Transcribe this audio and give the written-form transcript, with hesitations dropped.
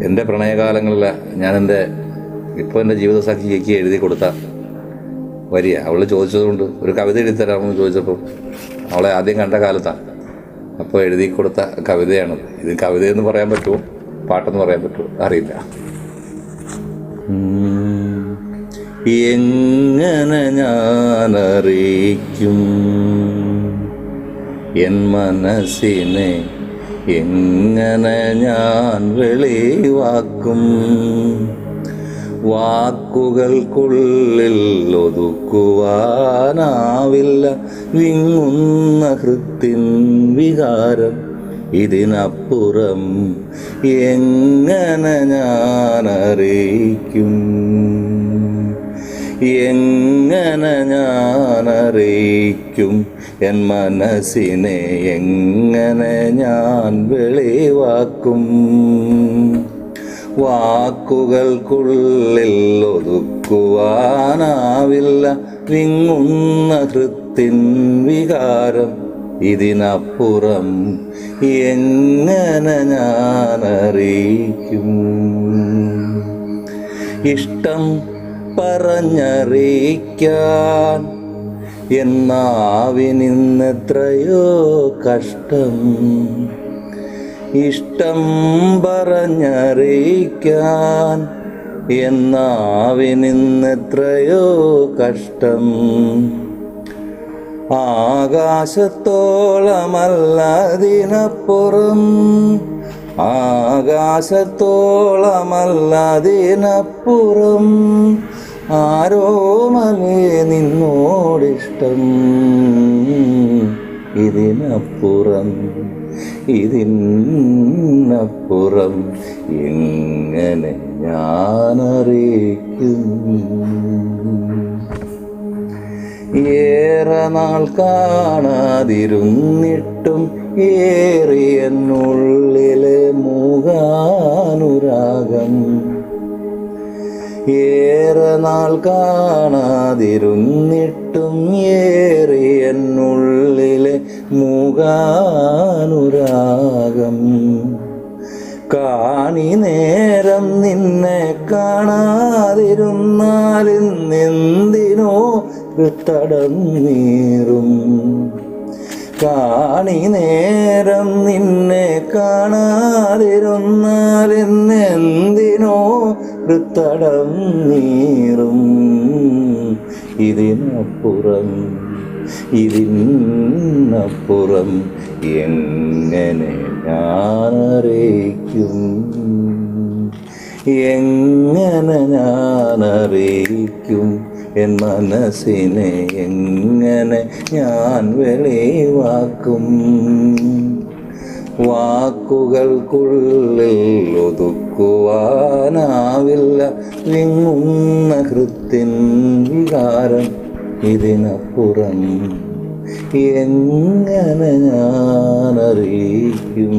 എൻ്റെ പ്രണയകാലങ്ങളിൽ ഞാൻ ഇപ്പോൾ എൻ്റെ ജീവിതസഖിക്ക് എഴുതി കൊടുത്ത വരിക. അവൾ ചോദിച്ചതുകൊണ്ട് ഒരു കവിത എഴുതിത്തരാമെന്ന് ചോദിച്ചപ്പോൾ അവളെ ആദ്യം കണ്ട കാലത്താണ്. അപ്പോൾ എഴുതി കൊടുത്ത കവിതയാണത്. ഇത് കവിതയെന്ന് പറയാൻ പറ്റുമോ പാട്ടെന്ന് പറയാൻ പറ്റുമോ അറിയില്ല. എങ്ങനെ ഞാനറിയിക്കും എൻ മനസ്സിനെ, എങ്ങനെ ഞാൻ വെളിവാക്കും, വാക്കുകൾക്കുള്ളിൽ ഒതുക്കുവാനാവില്ല വിങ്ങുന്ന ഹൃത്തിൻ വികാരം. ഇതിനപ്പുറം എങ്ങനെ ഞാനറിയിക്കും, എങ്ങനെ ഞാനറിയിക്കും എൻ മനസ്സിനെ, എങ്ങനെ ഞാൻ വെളിവാക്കും, വാക്കുകൾക്കുള്ളിൽ ഒതുക്കുവാനാവില്ല വിങ്ങുന്ന ഹൃത്തിൻ വികാരം. ഇതിനപ്പുറം എങ്ങനെ ഞാനറിയിക്കും. ഇഷ്ടം പറഞ്ഞറിയിക്കാൻ എന്നാവിനിന്നെത്രയോ കഷ്ടം, ഇഷ്ടം പറഞ്ഞറിയിക്കാൻ എന്നാവിനിന്നെത്രയോ കഷ്ടം. ആകാശത്തോളമല്ലതിനപ്പുറം, ആകാശത്തോളമല്ലതിനപ്പുറം ആരോമലേ നിന്നോടിഷ്ടം. ഇതിനപ്പുറം, ഇതിനപ്പുറം എങ്ങനെ ഞാനറിയിക്കും. ഏറെ നാൾ കാണാതിരുന്നിട്ടും ഏറിയെന്നുള്ളിലെ മൂകാനുരാഗം, ഏറെ നാൾ കാണാതിരുന്നിട്ടും ഏറിയെന്നുള്ളിലെ മൂകാനുരാഗം. കാണി നേരം നിന്നെ കാണാതിരുന്നാലിന്നെന്തിനോ തടം നീറും, കാണി നേരം നിന്നെ കാണാതിരുന്നാലിന്നെന്തിനോ തടം നീറും. ഇതിനപ്പുറം, ഇതിനപ്പുറം എങ്ങനെ ഞാനറിയിക്കും, എങ്ങനെ ഞാനറിയിക്കും എൻ മനസ്സിനെ, എങ്ങനെ ഞാൻ വെളിവാക്കും, വാക്കുകൾക്കുള്ളിൽ ഒതുക്കുവാനാവില്ല വിങ്ങുന്ന ഹൃത്തിൻ വികാരം. ഇതിനപ്പുറം എങ്ങനെ ഞാനറിയിക്കും.